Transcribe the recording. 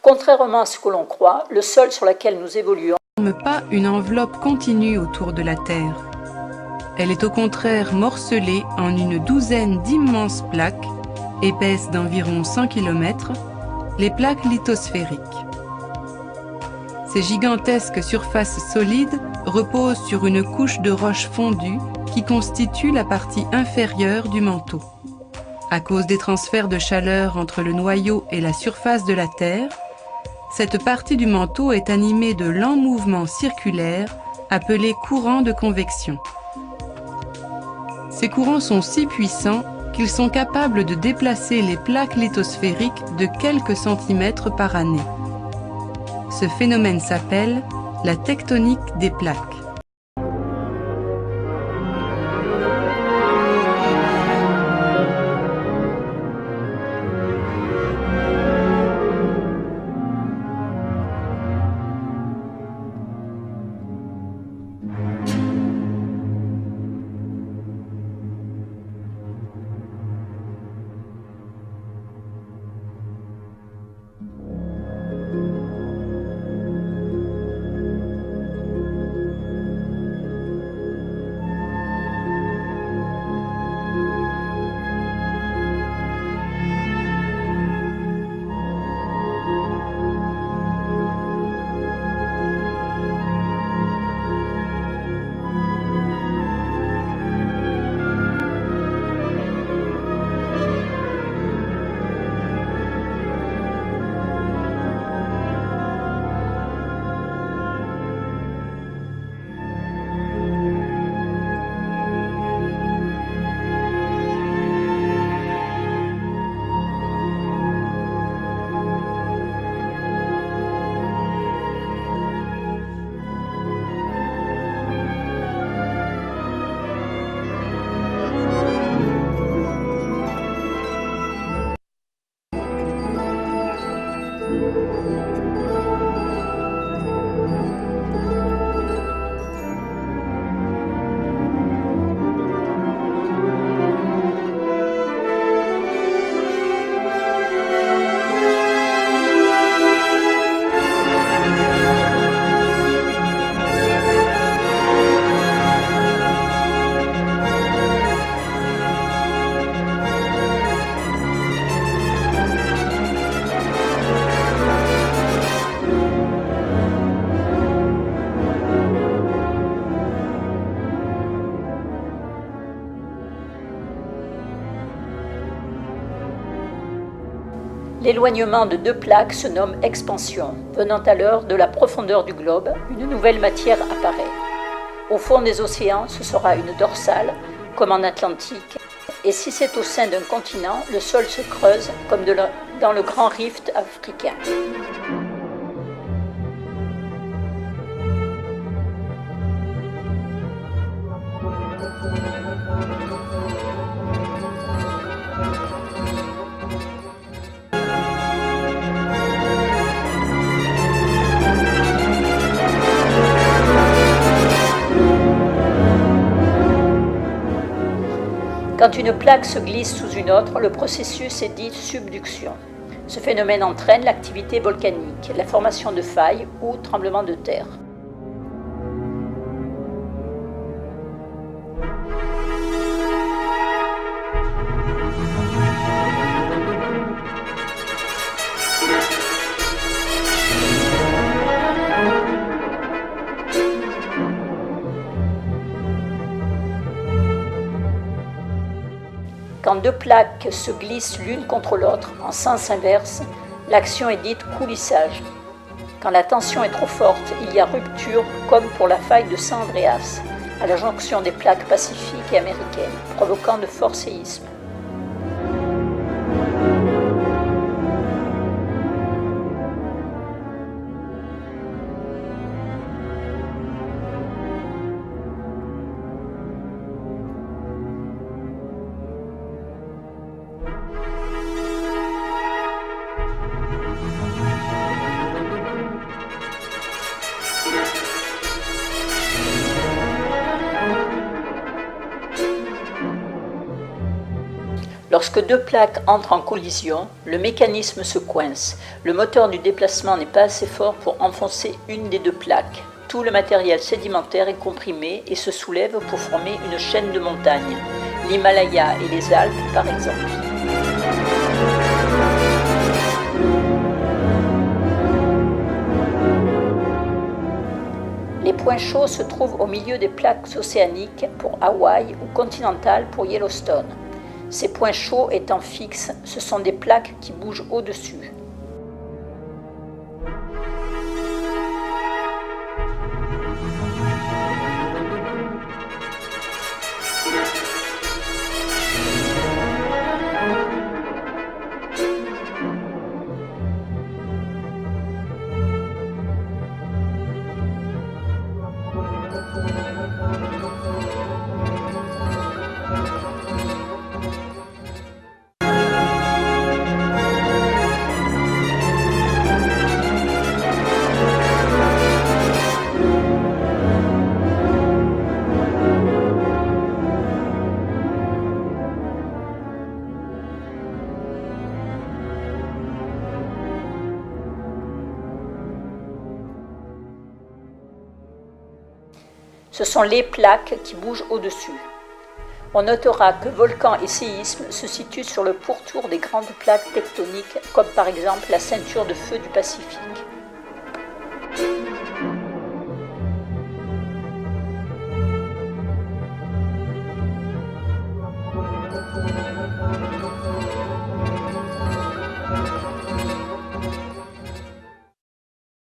Contrairement à ce que l'on croit, le sol sur lequel nous évoluons ne forme pas une enveloppe continue autour de la Terre. Elle est au contraire morcelée en une douzaine d'immenses plaques, épaisses d'environ 100 km, les plaques lithosphériques. Ces gigantesques surfaces solides reposent sur une couche de roches fondues qui constitue la partie inférieure du manteau. À cause des transferts de chaleur entre le noyau et la surface de la Terre, cette partie du manteau est animée de lents mouvements circulaires appelés courants de convection. Ces courants sont si puissants qu'ils sont capables de déplacer les plaques lithosphériques de quelques centimètres par année. Ce phénomène s'appelle la tectonique des plaques. L'éloignement de deux plaques se nomme expansion. Venant alors de la profondeur du globe, une nouvelle matière apparaît. Au fond des océans, ce sera une dorsale, comme en Atlantique. Et si c'est au sein d'un continent, le sol se creuse, comme dans le grand rift africain. Quand une plaque se glisse sous une autre, le processus est dit subduction. Ce phénomène entraîne l'activité volcanique, la formation de failles ou tremblements de terre. Quand deux plaques se glissent l'une contre l'autre en sens inverse, l'action est dite coulissage. Quand la tension est trop forte, il y a rupture comme pour la faille de San Andreas, à la jonction des plaques pacifiques et américaines, provoquant de forts séismes. Lorsque deux plaques entrent en collision, le mécanisme se coince. Le moteur du déplacement n'est pas assez fort pour enfoncer une des deux plaques. Tout le matériel sédimentaire est comprimé et se soulève pour former une chaîne de montagnes, l'Himalaya et les Alpes par exemple. Les points chauds se trouvent au milieu des plaques océaniques pour Hawaï ou continentales pour Yellowstone. Ces points chauds étant fixes, ce sont des plaques qui bougent au-dessus. Ce sont les plaques qui bougent au-dessus. On notera que volcans et séismes se situent sur le pourtour des grandes plaques tectoniques, comme par exemple la ceinture de feu du Pacifique.